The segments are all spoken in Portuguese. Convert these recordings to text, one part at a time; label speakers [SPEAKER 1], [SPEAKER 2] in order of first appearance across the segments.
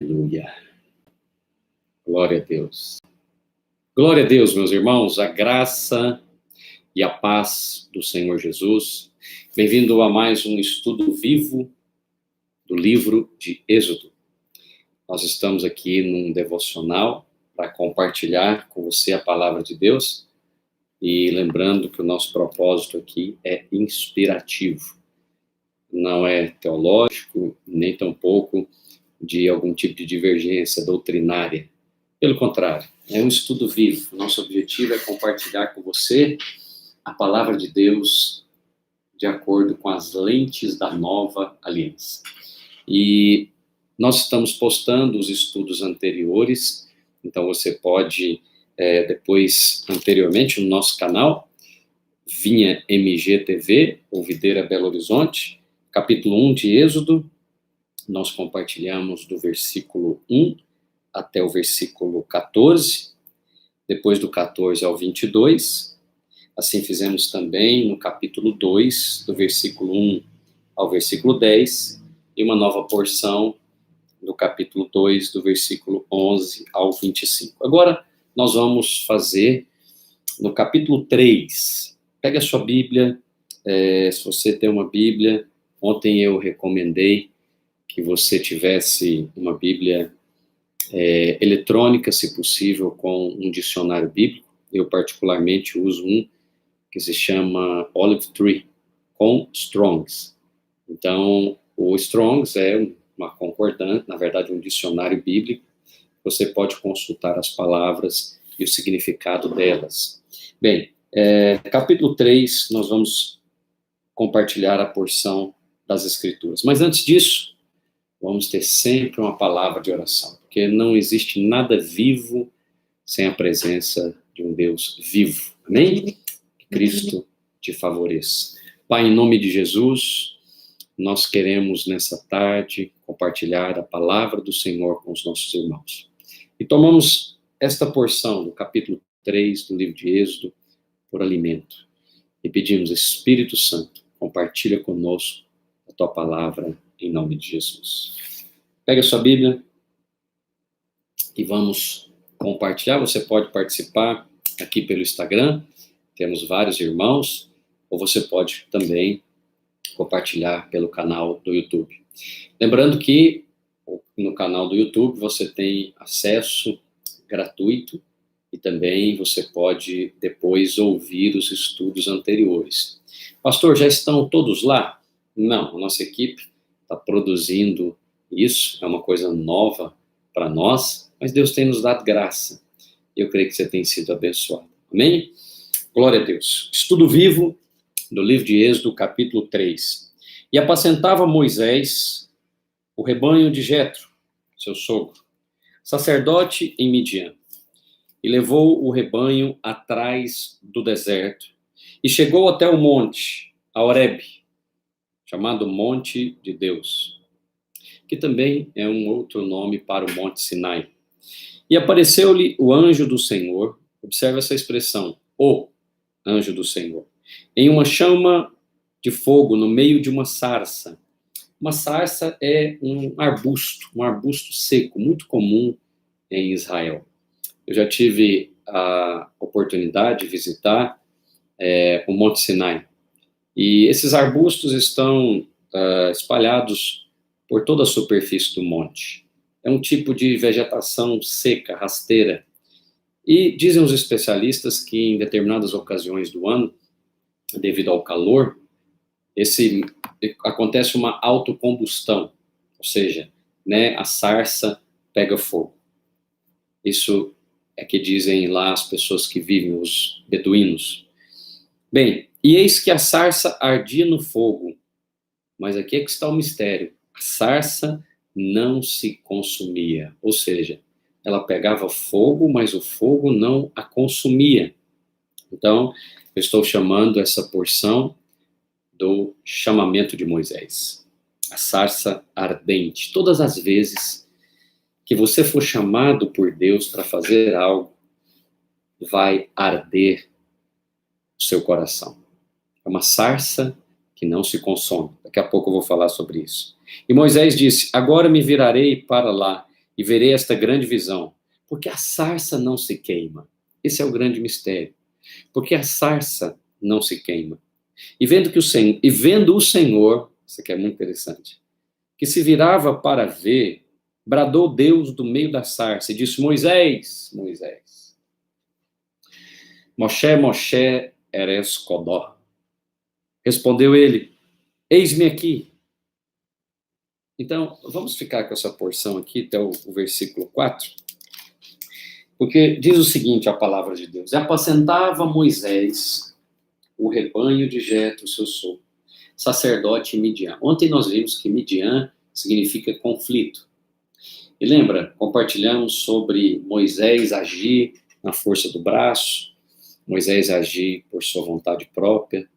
[SPEAKER 1] Aleluia. Glória a Deus. Glória a Deus, meus irmãos, a graça e a paz do Senhor Jesus. Bem-vindo a mais um estudo vivo do livro de Êxodo. Nós estamos aqui num devocional para compartilhar com você a palavra de Deus e lembrando que o nosso propósito aqui é inspirativo. Não é teológico, nem tampouco de algum tipo de divergência doutrinária. Pelo contrário, é um estudo vivo. Nosso objetivo é compartilhar com você a palavra de Deus de acordo com as lentes da nova aliança. E nós estamos postando os estudos anteriores, então você pode, depois, anteriormente, no nosso canal, Vinha MGTV, ou Videira Belo Horizonte, capítulo 1 de Êxodo, nós compartilhamos do versículo 1 até o versículo 14, depois do 14 ao 22, assim fizemos também no capítulo 2, do versículo 1 ao versículo 10, e uma nova porção do capítulo 2, do versículo 11 ao 25. Agora, nós vamos fazer no capítulo 3. Pega a sua Bíblia, se você tem uma Bíblia, ontem eu recomendei que você tivesse uma Bíblia eletrônica, se possível, com um dicionário bíblico. Eu, particularmente, uso um que se chama Olive Tree, com Strongs. Então, o Strongs é uma concordante, na verdade, um dicionário bíblico. Você pode consultar as palavras e o significado delas. Bem, capítulo 3, nós vamos compartilhar a porção das Escrituras. Mas antes disso, vamos ter sempre uma palavra de oração, porque não existe nada vivo sem a presença de um Deus vivo. Amém? Que Cristo te favoreça. Pai, em nome de Jesus, nós queremos nessa tarde compartilhar a palavra do Senhor com os nossos irmãos. E tomamos esta porção do capítulo 3 do livro de Êxodo por alimento. E pedimos, Espírito Santo, compartilha conosco a tua palavra em nome de Jesus. Pega a sua Bíblia e vamos compartilhar. Você pode participar aqui pelo Instagram, temos vários irmãos, ou você pode também compartilhar pelo canal do YouTube. Lembrando que no canal do YouTube você tem acesso gratuito e também você pode depois ouvir os estudos anteriores. Pastor, já estão todos lá? Não, a nossa equipe está produzindo isso, é uma coisa nova para nós, mas Deus tem nos dado graça. Eu creio que você tem sido abençoado. Amém? Glória a Deus. Estudo vivo do livro de Êxodo, capítulo 3. E apacentava Moisés o rebanho de Jetro, seu sogro, sacerdote em Midian, e levou o rebanho atrás do deserto, e chegou até o monte, a Horebe, chamado Monte de Deus, que também é um outro nome para o Monte Sinai. E apareceu-lhe o anjo do Senhor, observa essa expressão, o anjo do Senhor, em uma chama de fogo no meio de uma sarça. Uma sarça é um arbusto seco, muito comum em Israel. Eu já tive a oportunidade de visitar o Monte Sinai. E esses arbustos estão espalhados por toda a superfície do monte. É um tipo de vegetação seca, rasteira. E dizem os especialistas que em determinadas ocasiões do ano, devido ao calor, acontece uma autocombustão, ou seja, a sarça pega fogo. Isso é que dizem lá as pessoas que vivem, os beduínos. Bem, e eis que a sarça ardia no fogo, mas aqui é que está o mistério. A sarça não se consumia, ou seja, ela pegava fogo, mas o fogo não a consumia. Então, eu estou chamando essa porção do chamamento de Moisés. A sarça ardente. Todas as vezes que você for chamado por Deus para fazer algo, vai arder o seu coração. É uma sarça que não se consome. Daqui a pouco eu vou falar sobre isso. E Moisés disse, agora me virarei para lá, e verei esta grande visão. Porque a sarça não se queima. Esse é o grande mistério. Porque a sarça não se queima. E vendo o Senhor, isso aqui é muito interessante, que se virava para ver, bradou Deus do meio da sarça e disse: Moisés, Moisés, Moshe, Moshe, eres Kodó. Respondeu ele: Eis-me aqui. Então, vamos ficar com essa porção aqui até o versículo 4, porque diz o seguinte a palavra de Deus: apacentava Moisés o rebanho de Jetro, seu sogro, sacerdote em Midian. Ontem nós vimos que Midian significa conflito. E lembra, compartilhamos sobre Moisés agir na força do braço, Moisés agir por sua vontade própria.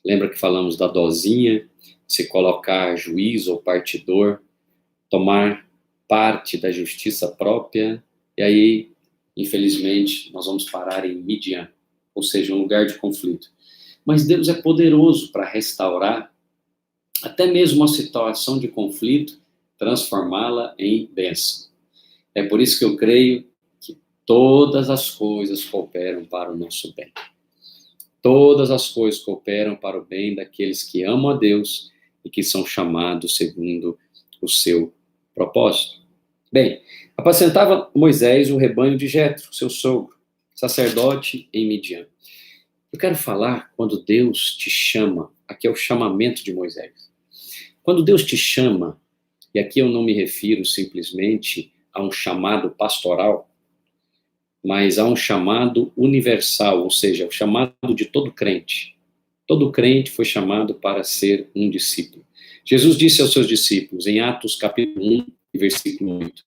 [SPEAKER 1] Lembra que falamos da dozinha, se colocar juiz ou partidor, tomar parte da justiça própria, e aí, infelizmente, nós vamos parar em Midian, ou seja, um lugar de conflito. Mas Deus é poderoso para restaurar até mesmo uma situação de conflito, transformá-la em bênção. É por isso que eu creio que todas as coisas cooperam para o nosso bem. Todas as coisas cooperam para o bem daqueles que amam a Deus e que são chamados segundo o seu propósito. Bem, apacentava Moisés o rebanho de Jetro, seu sogro, sacerdote em Midian. Eu quero falar quando Deus te chama, aqui é o chamamento de Moisés. Quando Deus te chama, e aqui eu não me refiro simplesmente a um chamado pastoral, mas a um chamado universal, ou seja, o chamado de todo crente. Todo crente foi chamado para ser um discípulo. Jesus disse aos seus discípulos, em Atos capítulo 1, versículo 8,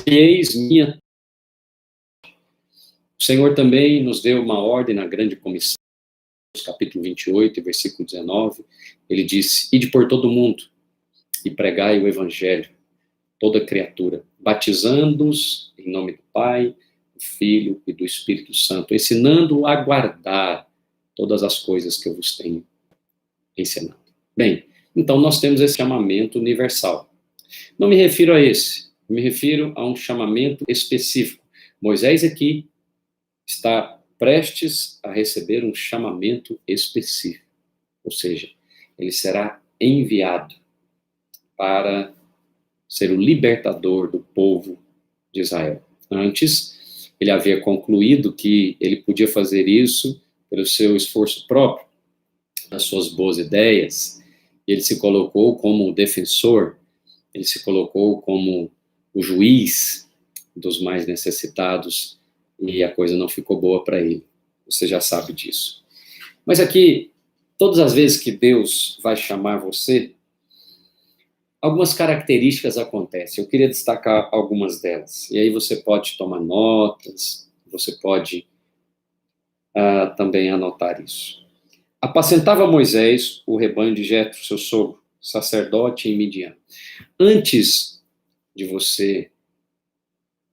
[SPEAKER 1] eis minha... O Senhor também nos deu uma ordem na grande comissão, capítulo 28, versículo 19, ele disse, ide por todo o mundo e pregai o evangelho, toda criatura, batizando-os em nome do Pai, do Filho e do Espírito Santo, ensinando a guardar todas as coisas que eu vos tenho ensinado. Bem, então nós temos esse chamamento universal. Não me refiro a esse, me refiro a um chamamento específico. Moisés aqui está prestes a receber um chamamento específico, ou seja, ele será enviado para ser o libertador do povo de Israel. Antes, ele havia concluído que ele podia fazer isso pelo seu esforço próprio, das suas boas ideias. Ele se colocou como o defensor, ele se colocou como o juiz dos mais necessitados, e a coisa não ficou boa para ele. Você já sabe disso. Mas aqui, todas as vezes que Deus vai chamar você, algumas características acontecem. Eu queria destacar algumas delas. E aí você pode tomar notas, você pode também anotar isso. Apacentava Moisés o rebanho de Jetro, seu sogro, sacerdote em Midian. Antes de você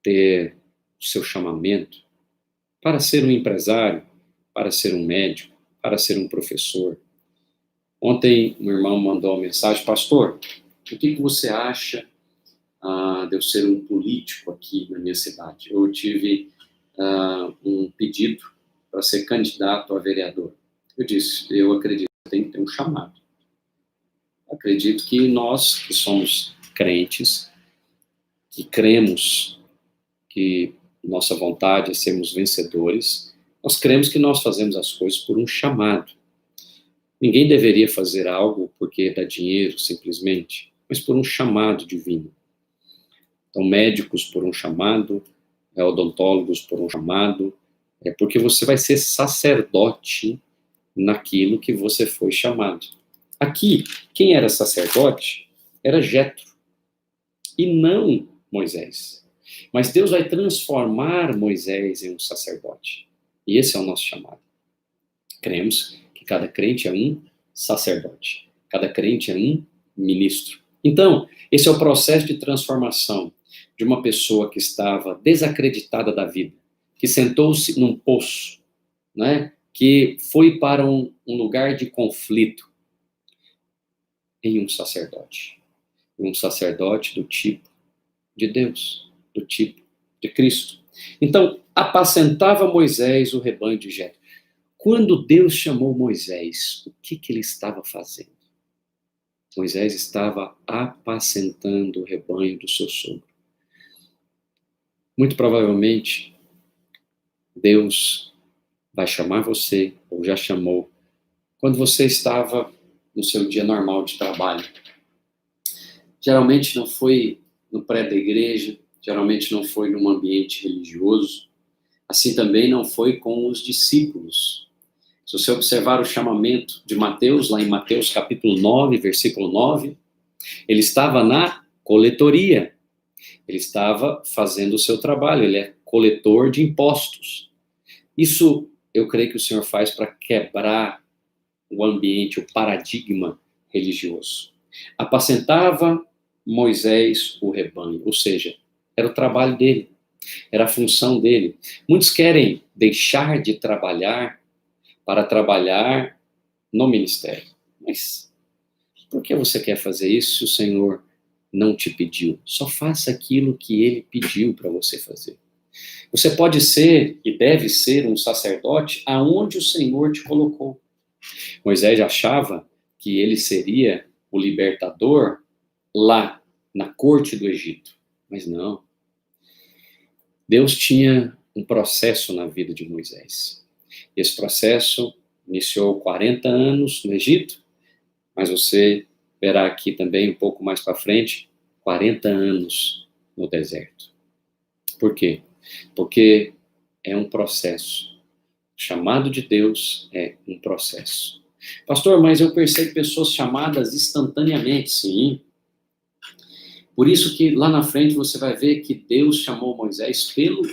[SPEAKER 1] ter o seu chamamento para ser um empresário, para ser um médico, para ser um professor. Ontem, meu irmão mandou uma mensagem, pastor, o que você acha de eu ser um político aqui na minha cidade? Eu tive um pedido para ser candidato a vereador. Eu disse, eu acredito que tem que ter um chamado. Acredito que nós, que somos crentes, que cremos que nossa vontade é sermos vencedores, nós cremos que nós fazemos as coisas por um chamado. Ninguém deveria fazer algo porque dá dinheiro, simplesmente, mas por um chamado divino. Então, médicos por um chamado, odontólogos por um chamado, porque você vai ser sacerdote naquilo que você foi chamado. Aqui, quem era sacerdote era Jetro, e não Moisés. Mas Deus vai transformar Moisés em um sacerdote. E esse é o nosso chamado. Cremos que cada crente é um sacerdote. Cada crente é um ministro. Então, esse é o processo de transformação de uma pessoa que estava desacreditada da vida, que sentou-se num poço, né? Que foi para um lugar de conflito, em um sacerdote. Um sacerdote do tipo de Deus, do tipo de Cristo. Então, apacentava Moisés o rebanho de Jetro. Quando Deus chamou Moisés, o que ele estava fazendo? Moisés estava apacentando o rebanho do seu sogro. Muito provavelmente, Deus vai chamar você, ou já chamou, quando você estava no seu dia normal de trabalho. Geralmente não foi no prédio da igreja, geralmente não foi num ambiente religioso, assim também não foi com os discípulos. Se você observar o chamamento de Mateus, lá em Mateus capítulo 9, versículo 9, ele estava na coletoria, ele estava fazendo o seu trabalho, ele é coletor de impostos. Isso eu creio que o Senhor faz para quebrar o ambiente, o paradigma religioso. Apacentava Moisés o rebanho, ou seja, era o trabalho dele, era a função dele. Muitos querem deixar de trabalhar para trabalhar no ministério. Mas por que você quer fazer isso se o Senhor não te pediu? Só faça aquilo que ele pediu para você fazer. Você pode ser e deve ser um sacerdote aonde o Senhor te colocou. Moisés achava que ele seria o libertador lá na corte do Egito, mas não. Deus tinha um processo na vida de Moisés. Esse processo iniciou 40 anos no Egito, mas você verá aqui também um pouco mais para frente, 40 anos no deserto. Por quê? Porque é um processo. O chamado de Deus é um processo. Pastor, mas eu percebo pessoas chamadas instantaneamente, sim. Por isso que lá na frente você vai ver que Deus chamou Moisés pelo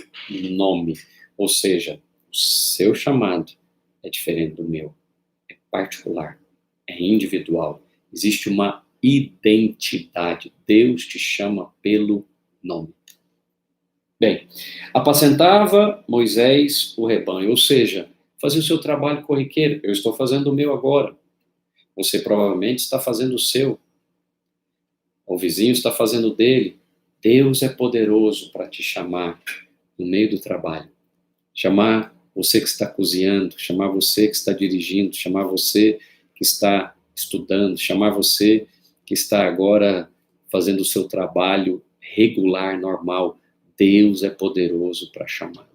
[SPEAKER 1] nome. Ou seja, o seu chamado é diferente do meu. É particular. É individual. Existe uma identidade. Deus te chama pelo nome. Bem, apacentava Moisés o rebanho, ou seja, fazia o seu trabalho corriqueiro. Eu estou fazendo o meu agora. Você provavelmente está fazendo o seu. O vizinho está fazendo o dele. Deus é poderoso para te chamar no meio do trabalho. Chamar você que está cozinhando, chamar você que está dirigindo, chamar você que está estudando, chamar você que está agora fazendo o seu trabalho regular, normal. Deus é poderoso para chamar.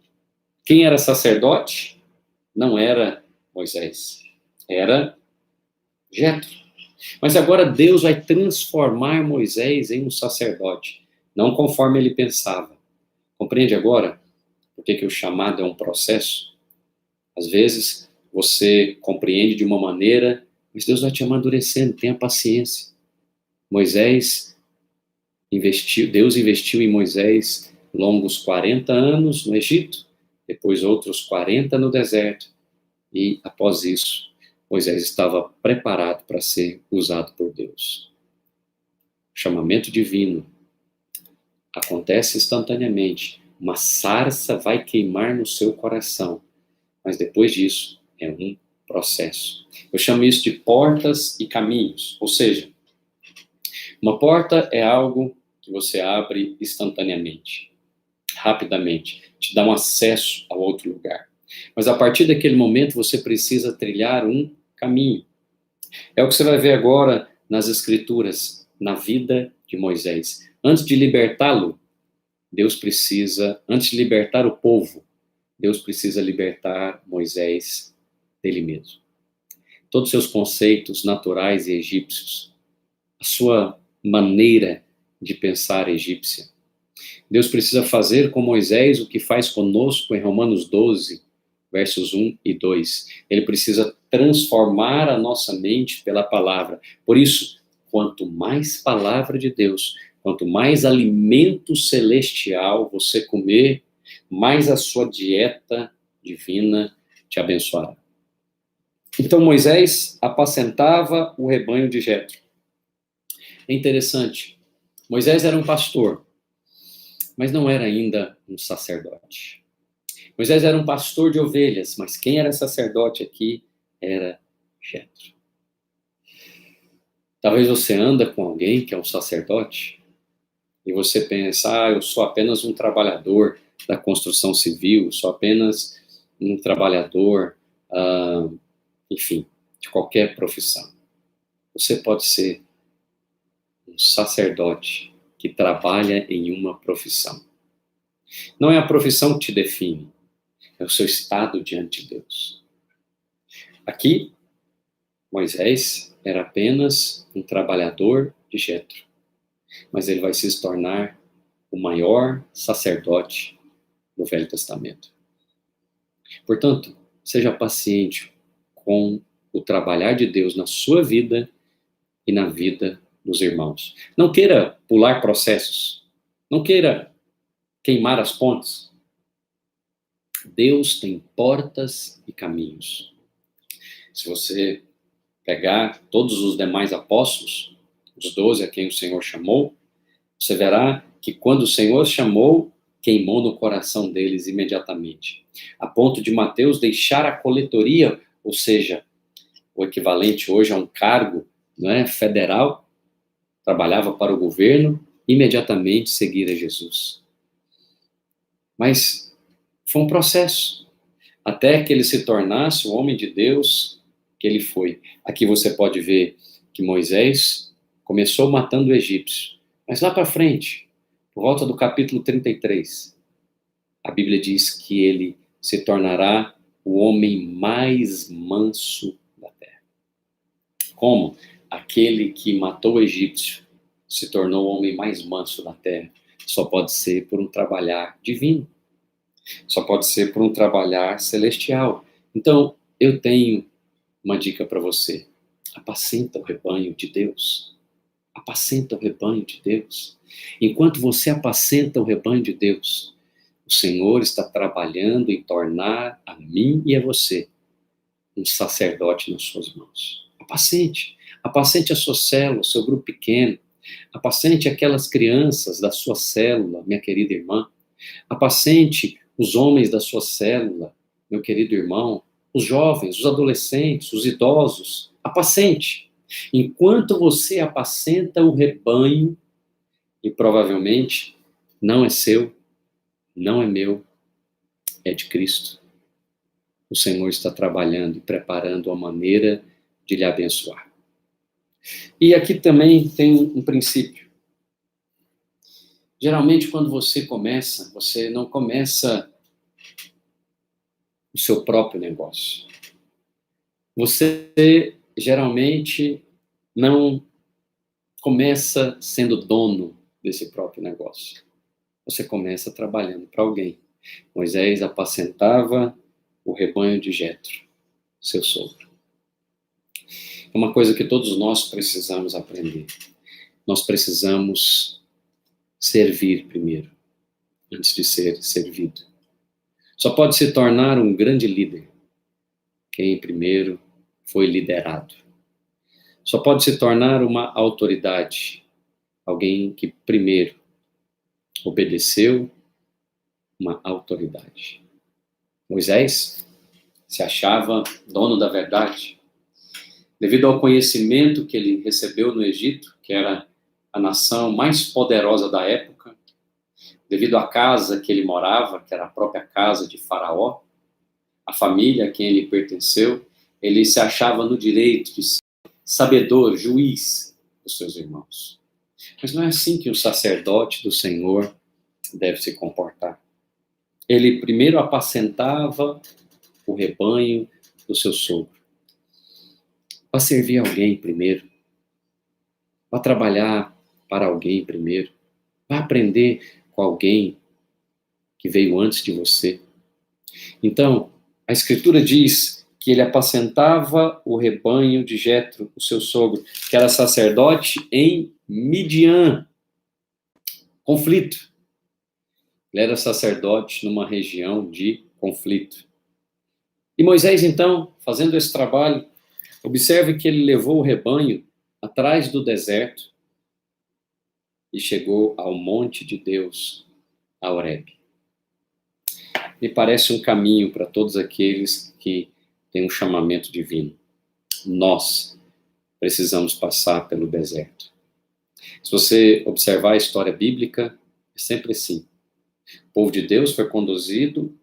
[SPEAKER 1] Quem era sacerdote? Não era Moisés, era Jetro. Mas agora Deus vai transformar Moisés em um sacerdote, não conforme ele pensava. Compreende agora por que o chamado é um processo? Às vezes você compreende de uma maneira, mas Deus vai te amadurecendo, tenha paciência. Deus investiu em Moisés longos 40 anos no Egito, depois outros 40 no deserto, e após isso, Moisés estava preparado para ser usado por Deus. O chamamento divino acontece instantaneamente. Uma sarça vai queimar no seu coração, mas depois disso é um processo. Eu chamo isso de portas e caminhos, ou seja, uma porta é algo que você abre instantaneamente, rapidamente, te dá um acesso a outro lugar. Mas a partir daquele momento você precisa trilhar um caminho. É o que você vai ver agora nas Escrituras, na vida de Moisés. Antes de libertá-lo, antes de libertar o povo, Deus precisa libertar Moisés dele mesmo. Todos os seus conceitos naturais e egípcios, a sua maneira de pensar egípcia. Deus precisa fazer com Moisés o que faz conosco em Romanos 12, versos 1 e 2. Ele precisa transformar a nossa mente pela palavra. Por isso, quanto mais palavra de Deus, quanto mais alimento celestial você comer, mais a sua dieta divina te abençoará. Então Moisés apacentava o rebanho de Jetro. É interessante, Moisés era um pastor, mas não era ainda um sacerdote. Moisés era um pastor de ovelhas, mas quem era sacerdote aqui era Jetro. Talvez você anda com alguém que é um sacerdote. e você pensa, eu sou apenas um trabalhador da construção civil, sou apenas um trabalhador, enfim, de qualquer profissão. Você pode ser um sacerdote que trabalha em uma profissão. Não é a profissão que te define, é o seu estado diante de Deus. Aqui, Moisés era apenas um trabalhador de Jetro, mas ele vai se tornar o maior sacerdote do Velho Testamento. Portanto, seja paciente com o trabalhar de Deus na sua vida e na vida dos irmãos. Não queira pular processos, não queira queimar as pontes. Deus tem portas e caminhos. Se você pegar todos os demais apóstolos, os 12 a quem o Senhor chamou, você verá que quando o Senhor chamou, queimou no coração deles imediatamente. A ponto de Mateus deixar a coletoria, ou seja, o equivalente hoje a um cargo, não é, federal, trabalhava para o governo, imediatamente seguir a Jesus. Mas foi um processo, até que ele se tornasse o homem de Deus que ele foi. Aqui você pode ver que Moisés começou matando o egípcio, mas lá para frente, por volta do capítulo 33, a Bíblia diz que ele se tornará o homem mais manso da terra. Como aquele que matou o egípcio se tornou o homem mais manso da terra, só pode ser por um trabalhar divino. Só pode ser por um trabalhar celestial. Então, eu tenho uma dica para você. Apacenta o rebanho de Deus. Apacenta o rebanho de Deus. Enquanto você apacenta o rebanho de Deus, o Senhor está trabalhando em tornar a mim e a você um sacerdote nas suas mãos. Apacente. Apacente a sua célula, o seu grupo pequeno. Apacente aquelas crianças da sua célula, minha querida irmã. Apacente os homens da sua célula, meu querido irmão, os jovens, os adolescentes, os idosos. Apacente. Enquanto você apacenta o rebanho, e provavelmente não é seu, não é meu, é de Cristo. O Senhor está trabalhando e preparando a maneira de lhe abençoar. E aqui também tem um princípio. Geralmente, quando você começa, você não começa o seu próprio negócio. Você geralmente não começa sendo dono desse próprio negócio. Você começa trabalhando para alguém. Moisés apacentava o rebanho de Jetro, seu sogro. É uma coisa que todos nós precisamos aprender. Nós precisamos servir primeiro, antes de ser servido. Só pode se tornar um grande líder quem primeiro foi liderado. Só pode se tornar uma autoridade alguém que primeiro obedeceu uma autoridade. Moisés se achava dono da verdade, devido ao conhecimento que ele recebeu no Egito, que era a nação mais poderosa da época, devido à casa que ele morava, que era a própria casa de Faraó, a família a quem ele pertenceu, ele se achava no direito de ser sabedor, juiz dos seus irmãos. Mas não é assim que o sacerdote do Senhor deve se comportar. Ele primeiro apacentava o rebanho do seu sogro. Vá servir alguém primeiro. Vá trabalhar para alguém primeiro. Vá aprender com alguém que veio antes de você. Então, a Escritura diz que ele apacentava o rebanho de Jetro, o seu sogro, que era sacerdote em Midian. Conflito. Ele era sacerdote numa região de conflito. E Moisés, então, fazendo esse trabalho, observe que ele levou o rebanho atrás do deserto e chegou ao monte de Deus, a Horebe. Me parece um caminho para todos aqueles que têm um chamamento divino. Nós precisamos passar pelo deserto. Se você observar a história bíblica, é sempre assim. O povo de Deus foi conduzido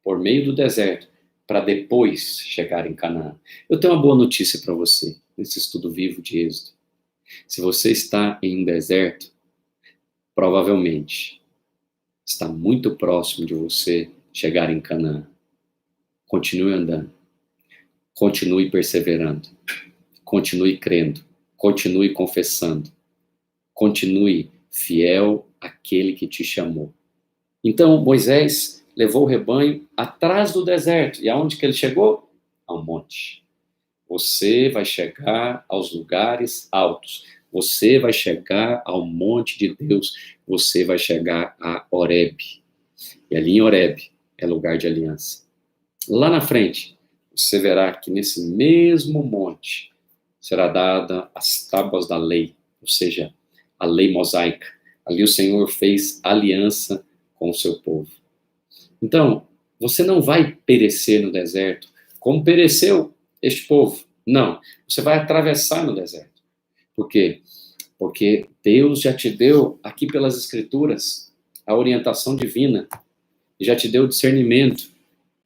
[SPEAKER 1] por meio do deserto para depois chegar em Canaã. Eu tenho uma boa notícia para você nesse estudo vivo de Êxodo. Se você está em um deserto, provavelmente está muito próximo de você chegar em Canaã. Continue andando, continue perseverando, continue crendo, continue confessando, continue fiel àquele que te chamou. Então, Moisés levou o rebanho atrás do deserto. E aonde que ele chegou? Ao monte. Você vai chegar aos lugares altos. Você vai chegar ao monte de Deus. Você vai chegar a Horebe. E ali em Horebe é lugar de aliança. Lá na frente, você verá que nesse mesmo monte será dada as tábuas da lei, ou seja, a lei mosaica. Ali o Senhor fez aliança com o seu povo. Então, você não vai perecer no deserto como pereceu este povo. Não, você vai atravessar no deserto. Por quê? Porque Deus já te deu, aqui pelas Escrituras, a orientação divina, e já te deu o discernimento.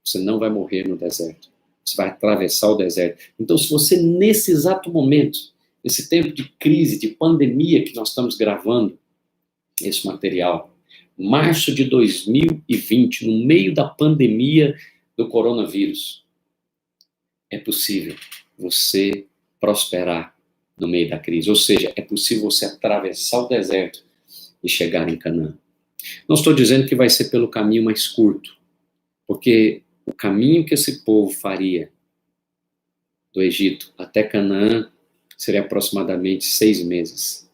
[SPEAKER 1] Você não vai morrer no deserto. Você vai atravessar o deserto. Então, se você, nesse exato momento, nesse tempo de crise, de pandemia que nós estamos gravando esse material, março de 2020, no meio da pandemia do coronavírus, é possível você prosperar no meio da crise. Ou seja, é possível você atravessar o deserto e chegar em Canaã. Não estou dizendo que vai ser pelo caminho mais curto, porque o caminho que esse povo faria do Egito até Canaã seria aproximadamente 6 meses.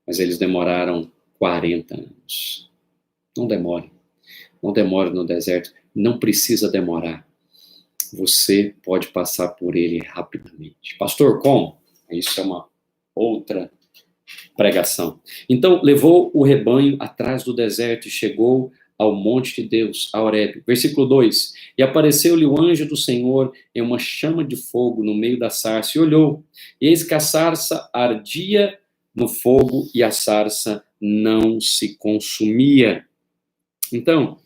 [SPEAKER 1] Mas eles demoraram 40 anos. Não demore. Não demore no deserto. Não precisa demorar. Você pode passar por ele rapidamente. Pastor, como? Isso é uma outra pregação. Então, levou o rebanho atrás do deserto e chegou ao monte de Deus, a Horebe. Versículo 2. E apareceu-lhe o anjo do Senhor em uma chama de fogo no meio da sarça, e olhou, e eis que a sarça ardia no fogo, e a sarça não se consumia. Então,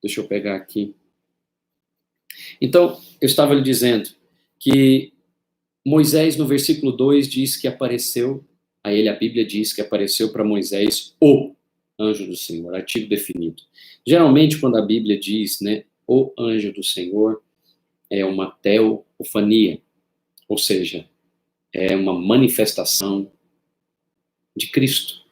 [SPEAKER 1] deixa eu pegar aqui. Então, eu estava lhe dizendo que Moisés, no versículo 2, diz que apareceu, a ele a Bíblia diz que apareceu para Moisés o anjo do Senhor, artigo definido. Geralmente, quando a Bíblia diz, né, o anjo do Senhor, é uma teofania, ou seja, é uma manifestação de Cristo.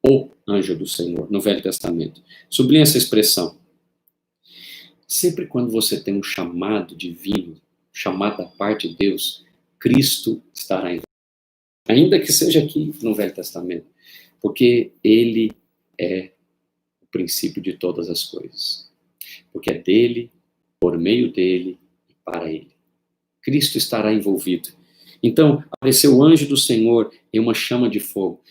[SPEAKER 1] O anjo do Senhor, no Velho Testamento. Sublinha essa expressão. Sempre quando você tem um chamado divino, chamado da parte de Deus, Cristo estará em você. Ainda que seja aqui no Velho Testamento, porque ele é o princípio de todas as coisas. Porque é dele, por meio dele e para ele. Cristo estará envolvido. Então, apareceu o anjo do Senhor em uma chama de fogo.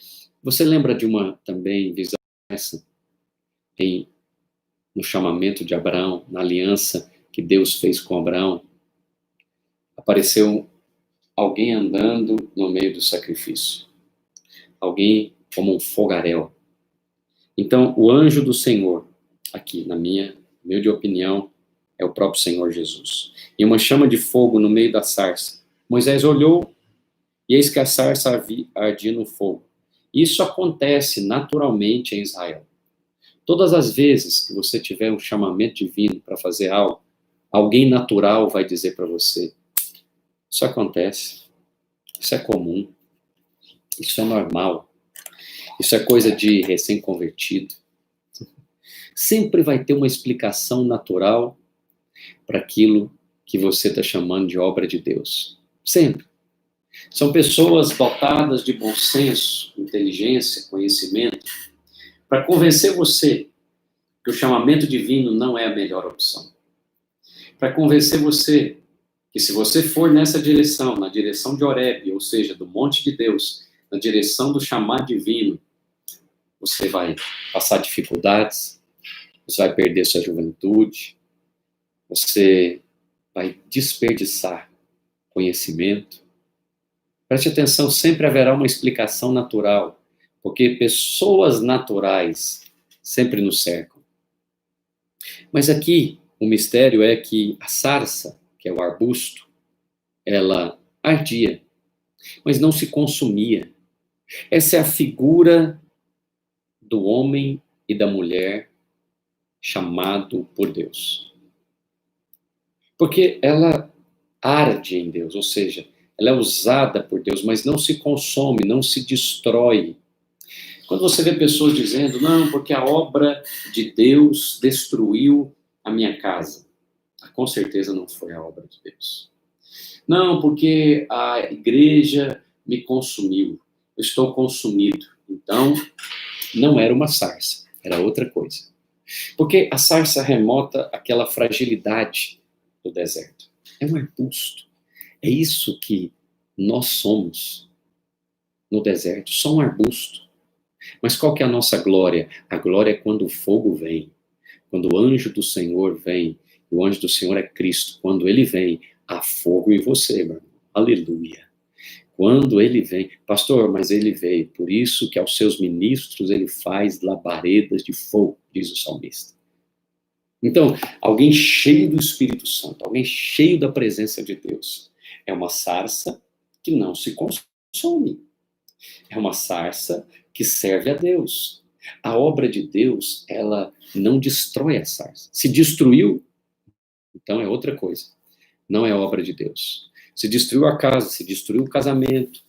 [SPEAKER 1] Você lembra de uma também visão essa no chamamento de Abraão, na aliança que Deus fez com Abraão? Apareceu alguém andando no meio do sacrifício. Alguém como um fogaréu. Então, o anjo do Senhor, aqui na minha humilde opinião, é o próprio Senhor Jesus. E uma chama de fogo no meio da sarça. Moisés olhou e eis que a sarça ardia no fogo. Isso acontece naturalmente em Israel. Todas as vezes que você tiver um chamamento divino para fazer algo, alguém natural vai dizer para você, isso acontece, isso é comum, isso é normal, isso é coisa de recém-convertido. Sempre vai ter uma explicação natural para aquilo que você está chamando de obra de Deus. Sempre. São pessoas dotadas de bom senso, inteligência, conhecimento, para convencer você que o chamamento divino não é a melhor opção. Para convencer você que se você for nessa direção, na direção de Horebe, ou seja, do monte de Deus, na direção do chamado divino, você vai passar dificuldades, você vai perder sua juventude, você vai desperdiçar conhecimento, Preste atenção, sempre haverá uma explicação natural, porque pessoas naturais sempre nos cercam. Mas aqui, o mistério é que a sarça, que é o arbusto, ela ardia, mas não se consumia. Essa é a figura do homem e da mulher chamado por Deus. Porque ela arde em Deus, ou seja, ela é usada por Deus, mas não se consome, não se destrói. Quando você vê pessoas dizendo, não, porque a obra de Deus destruiu a minha casa. Com certeza não foi a obra de Deus. Não, porque a igreja me consumiu. Eu estou consumido. Então, não era uma sarça, era outra coisa. Porque a sarça remota aquela fragilidade do deserto. É um arbusto. É isso que nós somos no deserto, só um arbusto. Mas qual que é a nossa glória? A glória é quando o fogo vem, quando o anjo do Senhor vem. O anjo do Senhor é Cristo. Quando ele vem, há fogo em você, meu irmão. Aleluia. Quando ele vem, pastor, mas ele veio, por isso que aos seus ministros ele faz labaredas de fogo, diz o salmista. Então, alguém cheio do Espírito Santo, alguém cheio da presença de Deus, é uma sarça que não se consome. É uma sarça que serve a Deus. A obra de Deus, ela não destrói a sarça. Se destruiu, então é outra coisa. Não é obra de Deus. Se destruiu a casa, se destruiu o casamento.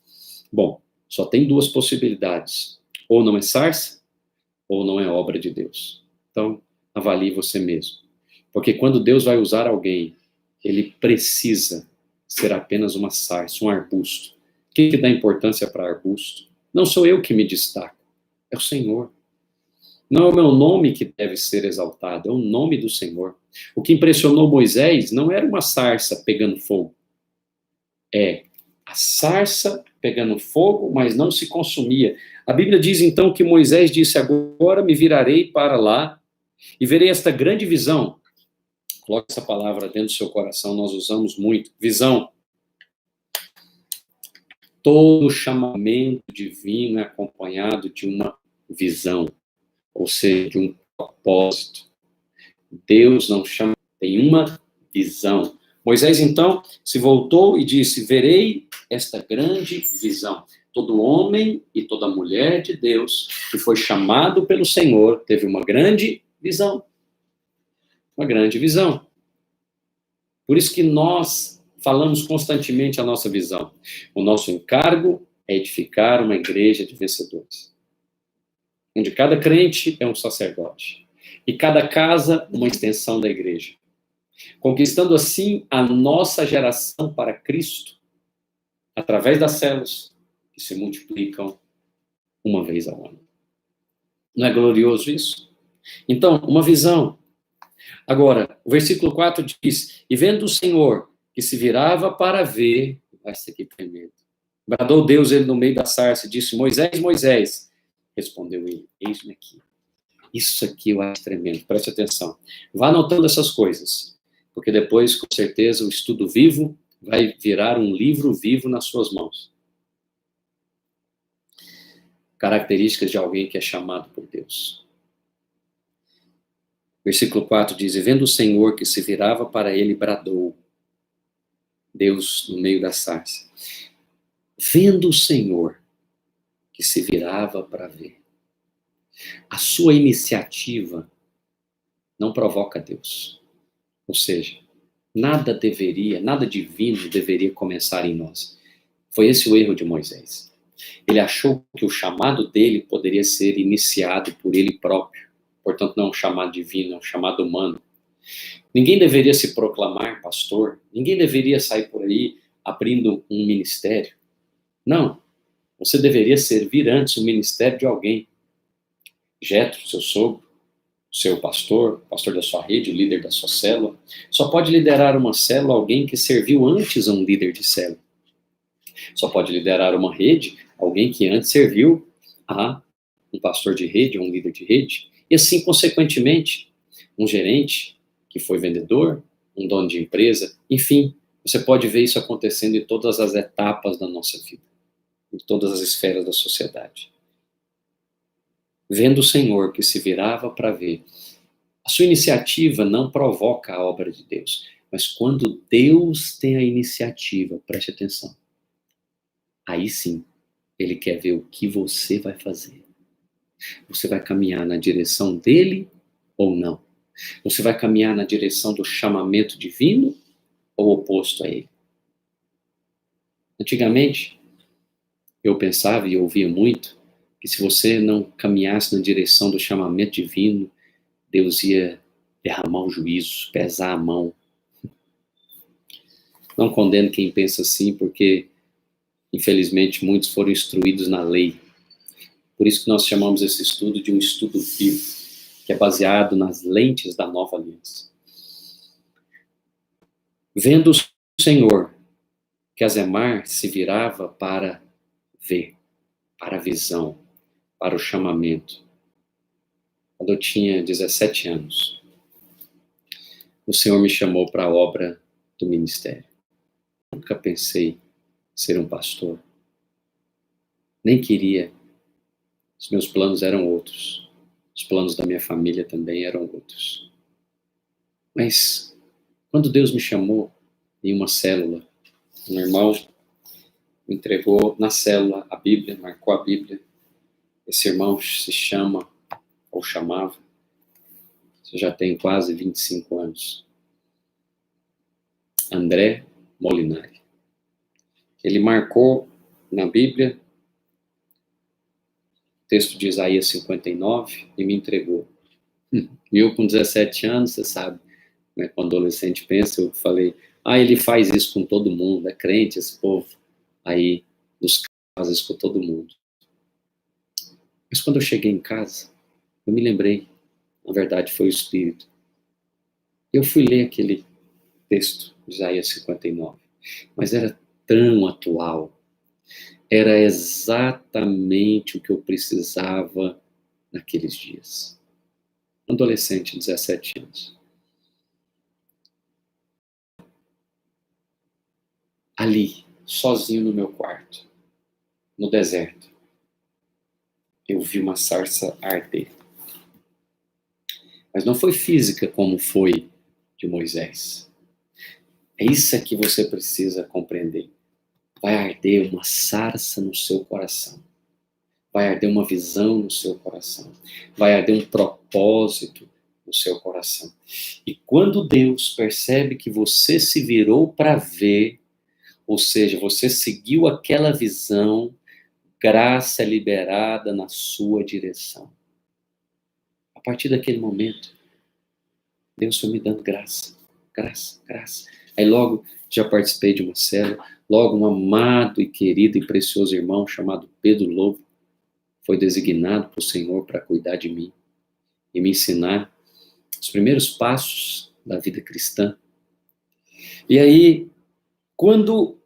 [SPEAKER 1] Bom, só tem duas possibilidades. Ou não é sarça, ou não é obra de Deus. Então, avalie você mesmo. Porque quando Deus vai usar alguém, ele precisa ser apenas uma sarça, um arbusto. Quem que dá importância para arbusto? Não sou eu que me destaco, é o Senhor. Não é o meu nome que deve ser exaltado, é o nome do Senhor. O que impressionou Moisés não era uma sarça pegando fogo. É a sarça pegando fogo, mas não se consumia. A Bíblia diz então que Moisés disse, agora me virarei para lá e verei esta grande visão. Coloque essa palavra dentro do seu coração, nós usamos muito. Visão. Todo chamamento divino é acompanhado de uma visão, ou seja, de um propósito. Deus não chama, tem uma visão. Moisés, então, se voltou e disse, verei esta grande visão. Todo homem e toda mulher de Deus que foi chamado pelo Senhor teve uma grande visão. Uma grande visão. Por isso que nós falamos constantemente a nossa visão. O nosso encargo é edificar uma igreja de vencedores. Onde cada crente é um sacerdote. E cada casa, uma extensão da igreja. Conquistando assim a nossa geração para Cristo, através das células que se multiplicam uma vez ao ano. Não é glorioso isso? Então, uma visão. Agora, o versículo 4 diz, e vendo o Senhor que se virava para ver, essa aqui tem medo, bradou Deus ele no meio da sarça e disse, Moisés, Moisés, respondeu ele, eis-me aqui. Isso aqui eu acho tremendo, preste atenção. Vá anotando essas coisas, porque depois, com certeza, o estudo vivo vai virar um livro vivo nas suas mãos. Características de alguém que é chamado por Deus. Versículo 4 diz, e vendo o Senhor que se virava para ele, bradou. Deus no meio da sarça. Vendo o Senhor que se virava para ver. A sua iniciativa não provoca Deus. Ou seja, nada divino deveria começar em nós. Foi esse o erro de Moisés. Ele achou que o chamado dele poderia ser iniciado por ele próprio. Portanto, não é um chamado divino, é um chamado humano. Ninguém deveria se proclamar pastor, ninguém deveria sair por aí abrindo um ministério. Não, você deveria servir antes o ministério de alguém. Jetro, seu sogro, seu pastor, pastor da sua rede, o líder da sua célula. Só pode liderar uma célula alguém que serviu antes a um líder de célula. Só pode liderar uma rede alguém que antes serviu a um pastor de rede, ou um líder de rede. E assim, consequentemente, um gerente que foi vendedor, um dono de empresa, enfim, Você pode ver isso acontecendo em todas as etapas da nossa vida, em todas as esferas da sociedade. Vendo o Senhor que se virava para ver, a sua iniciativa não provoca a obra de Deus, mas quando Deus tem a iniciativa, preste atenção, aí sim, Ele quer ver o que você vai fazer. Você vai caminhar na direção dele ou não? Você vai caminhar na direção do chamamento divino ou oposto a ele? Antigamente, eu pensava e ouvia muito que se você não caminhasse na direção do chamamento divino, Deus ia derramar o juízo, pesar a mão. Não condeno quem pensa assim, porque, infelizmente, muitos foram instruídos na lei. Por isso que nós chamamos esse estudo de um estudo vivo, que é baseado nas lentes da nova aliança. Vendo o Senhor, que Azemar se virava para ver, para a visão, para o chamamento. Quando eu tinha 17 anos, o Senhor me chamou para a obra do ministério. Nunca pensei ser um pastor. Nem queria. Os meus planos eram outros. Os planos da minha família também eram outros. Mas, quando Deus me chamou em uma célula, um irmão me entregou na célula a Bíblia, marcou a Bíblia. Esse irmão se chama, ou chamava, já tem quase 25 anos, André Molinari. Ele marcou na Bíblia o texto de Isaías 59 e me entregou. E eu com 17 anos, você sabe, né, quando adolescente pensa, eu falei, ele faz isso com todo mundo, é crente esse povo. Aí, nos faz isso com todo mundo. Mas quando eu cheguei em casa, eu me lembrei, na verdade foi o Espírito. Eu fui ler aquele texto, Isaías 59, mas era tão atual, era exatamente o que eu precisava naqueles dias. Um adolescente, 17 anos. Ali, sozinho no meu quarto, no deserto, eu vi uma sarça arder. Mas não foi física como foi de Moisés. É isso que você precisa compreender. Vai arder uma sarça no seu coração. Vai arder uma visão no seu coração. Vai arder um propósito no seu coração. E quando Deus percebe que você se virou para ver, ou seja, você seguiu aquela visão, graça é liberada na sua direção. A partir daquele momento, Deus foi me dando graça, graça, graça. Aí logo já participei de uma célula, logo um amado e querido e precioso irmão chamado Pedro Lobo foi designado por Senhor para cuidar de mim e me ensinar os primeiros passos da vida cristã. E aí, quando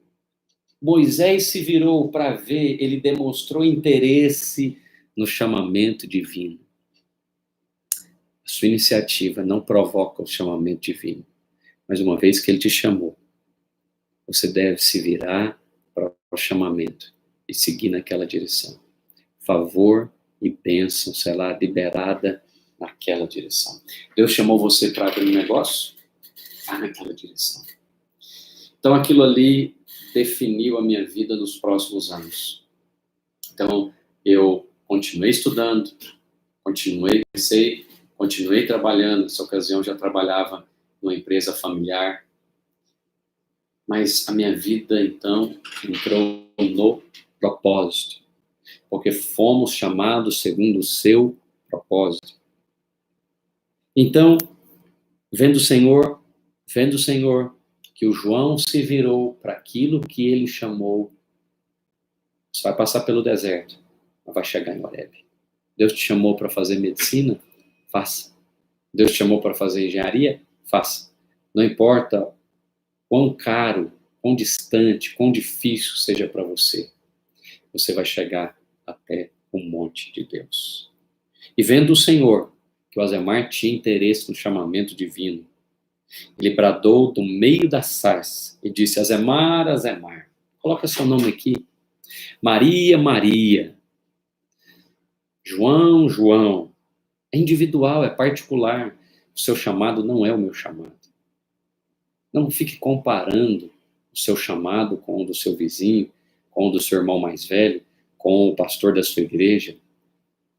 [SPEAKER 1] Moisés se virou para ver, ele demonstrou interesse no chamamento divino. A sua iniciativa não provoca o chamamento divino, mas uma vez que ele te chamou, você deve se virar para o chamamento e seguir naquela direção. Favor e bênção será liberada naquela direção. Deus chamou você para abrir um negócio? Vá naquela direção. Então aquilo ali definiu a minha vida nos próximos anos. Então eu continuei estudando, continuei trabalhando. Nessa ocasião já trabalhava numa empresa familiar. Mas a minha vida, então, entrou no propósito. Porque fomos chamados segundo o seu propósito. Então, vendo o Senhor que o João se virou para aquilo que ele chamou, você vai passar pelo deserto, mas vai chegar em Horebe. Deus te chamou para fazer medicina? Faça. Deus te chamou para fazer engenharia? Faça. Não importa quão caro, quão distante, quão difícil seja para você, você vai chegar até o monte de Deus. E vendo o Senhor, que o Azemar tinha interesse no chamamento divino, Ele bradou do meio da sarça e disse: Azemar, Azemar. Coloca seu nome aqui. Maria, Maria. João, João. É individual, é particular. O seu chamado não é o meu chamado. Não fique comparando o seu chamado com o do seu vizinho, com o do seu irmão mais velho, com o pastor da sua igreja.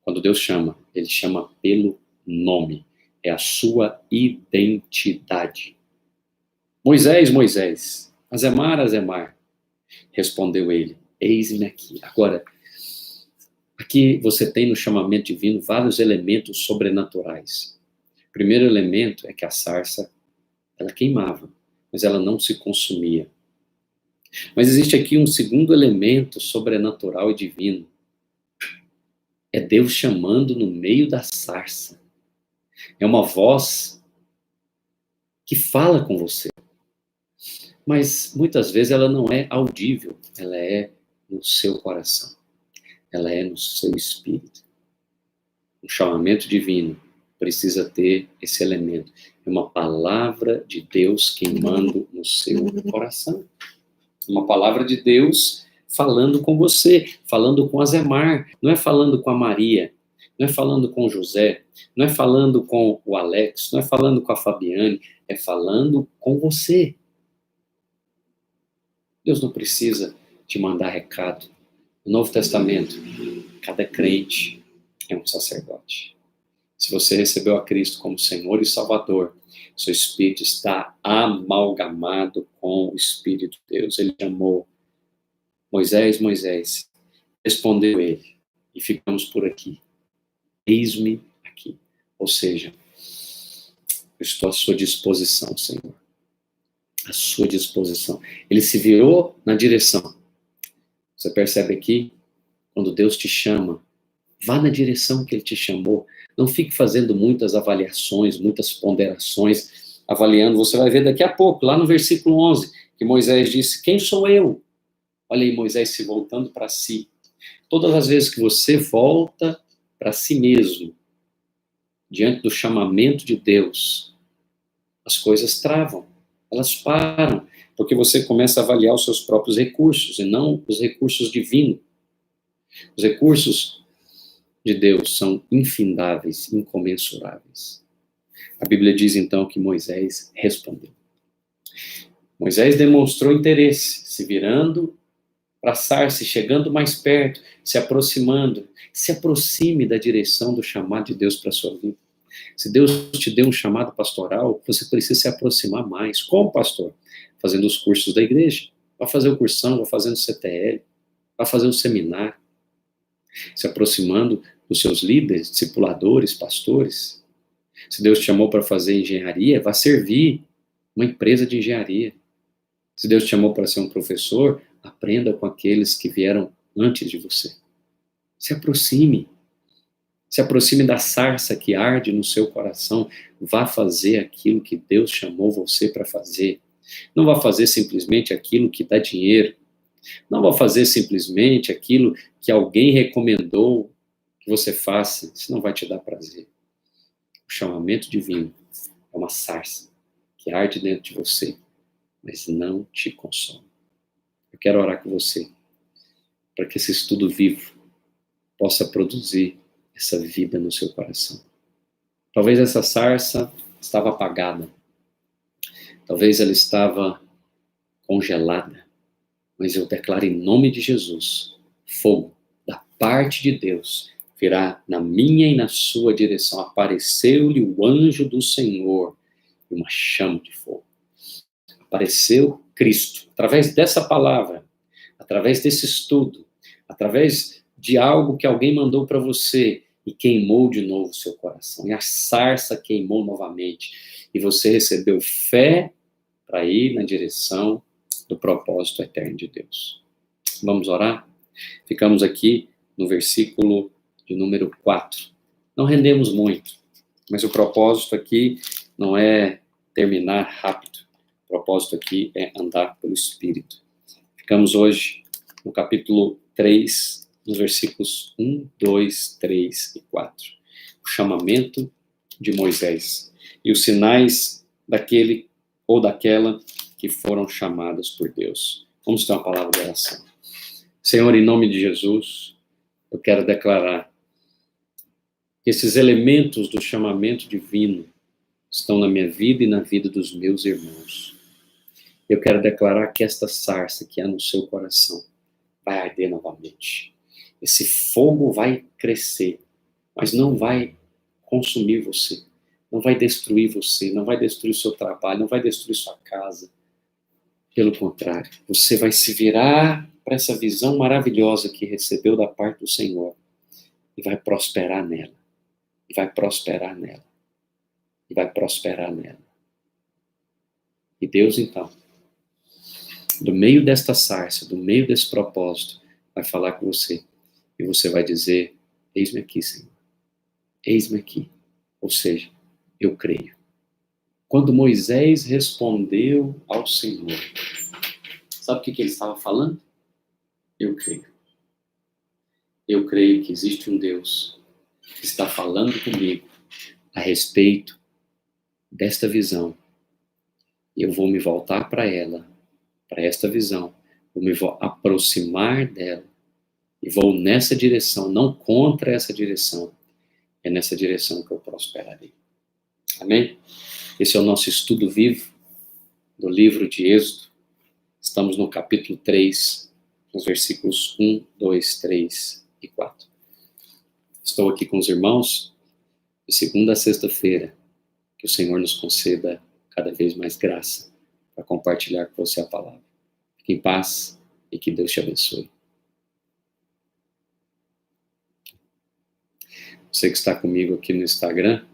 [SPEAKER 1] Quando Deus chama, Ele chama pelo nome. É a sua identidade. Moisés, Moisés, Azemar, Azemar. Respondeu ele: eis-me aqui. Agora, aqui você tem no chamamento divino vários elementos sobrenaturais. O primeiro elemento é que a sarça, ela queimava, mas ela não se consumia. Mas existe aqui um segundo elemento sobrenatural e divino. É Deus chamando no meio da sarça. É uma voz que fala com você. Mas muitas vezes ela não é audível, ela é no seu coração. Ela é no seu espírito. O chamamento divino precisa ter esse elemento. É uma palavra de Deus queimando no seu coração. Uma palavra de Deus falando com você, falando com Azemar, não é falando com a Maria, não é falando com o José, não é falando com o Alex, não é falando com a Fabiane, é falando com você. Deus não precisa te mandar recado. No Novo Testamento, cada crente é um sacerdote. Se você recebeu a Cristo como Senhor e Salvador, seu espírito está amalgamado com o Espírito de Deus. Ele chamou Moisés, Moisés. Respondeu ele. E ficamos por aqui. Eis-me aqui. Ou seja, eu estou à sua disposição, Senhor. À sua disposição. Ele se virou na direção. Você percebe aqui? Quando Deus te chama, vá na direção que Ele te chamou. Não fique fazendo muitas avaliações, muitas ponderações, avaliando. Você vai ver daqui a pouco, lá no versículo 11, que Moisés disse: quem sou eu? Olha aí Moisés se voltando para si. Todas as vezes que você volta para si mesmo, diante do chamamento de Deus, as coisas travam, elas param, porque você começa a avaliar os seus próprios recursos e não os recursos divinos. Os recursos de Deus são infindáveis, incomensuráveis. A Bíblia diz então que Moisés respondeu. Moisés demonstrou interesse, se virando para a sarça, chegando mais perto, se aproximando. Se aproxime da direção do chamado de Deus para a sua vida. Se Deus te deu um chamado pastoral, você precisa se aproximar mais. Como pastor? Fazendo os cursos da igreja. Vai fazer o cursão, vai fazendo CTL, vai fazer o seminário. Se aproximando dos seus líderes, discipuladores, pastores. Se Deus te chamou para fazer engenharia, vá servir uma empresa de engenharia. Se Deus te chamou para ser um professor, aprenda com aqueles que vieram antes de você. Se aproxime. Se aproxime da sarça que arde no seu coração. Vá fazer aquilo que Deus chamou você para fazer. Não vá fazer simplesmente aquilo que dá dinheiro. Não vá fazer simplesmente aquilo que alguém recomendou que você faça. Isso não vai te dar prazer. O chamamento divino é uma sarça que arde dentro de você, mas não te consome. Eu quero orar com você, para que esse estudo vivo possa produzir essa vida no seu coração. Talvez essa sarça estava apagada. Talvez ela estava congelada. Mas eu declaro em nome de Jesus, fogo da parte de Deus virá na minha e na sua direção. Apareceu-lhe o anjo do Senhor e uma chama de fogo. Apareceu Cristo. Através dessa palavra, através desse estudo, através de algo que alguém mandou para você e queimou de novo o seu coração. E a sarça queimou novamente. E você recebeu fé para ir na direção do propósito eterno de Deus. Vamos orar? Ficamos aqui no versículo de número 4. Não rendemos muito, mas o propósito aqui não é terminar rápido. O propósito aqui é andar pelo Espírito. Ficamos hoje no capítulo 3, nos versículos 1, 2, 3 e 4. O chamamento de Moisés e os sinais daquele ou daquela que foram chamadas por Deus. Vamos ter uma palavra de oração. Senhor, em nome de Jesus, eu quero declarar que esses elementos do chamamento divino estão na minha vida e na vida dos meus irmãos. Eu quero declarar que esta sarça que há no seu coração vai arder novamente. Esse fogo vai crescer, mas não vai consumir você, não vai destruir você, não vai destruir seu trabalho, não vai destruir sua casa. Pelo contrário, você vai se virar para essa visão maravilhosa que recebeu da parte do Senhor e vai prosperar nela, e vai prosperar nela, e vai prosperar nela. E Deus, então, do meio desta sarça, do meio desse propósito, vai falar com você. E você vai dizer, eis-me aqui, Senhor. Eis-me aqui. Ou seja, eu creio. Quando Moisés respondeu ao Senhor, sabe o que ele estava falando? Eu creio. Eu creio que existe um Deus que está falando comigo a respeito desta visão. E eu vou me voltar para ela, para esta visão. Vou me aproximar dela. E vou nessa direção, não contra essa direção. É nessa direção que eu prosperarei. Amém? Esse é o nosso estudo vivo do livro de Êxodo. Estamos no capítulo 3, nos versículos 1, 2, 3 e 4. Estou aqui com os irmãos de segunda a sexta-feira. Que o Senhor nos conceda cada vez mais graça para compartilhar com você a palavra. Fique em paz e que Deus te abençoe. Você que está comigo aqui no Instagram,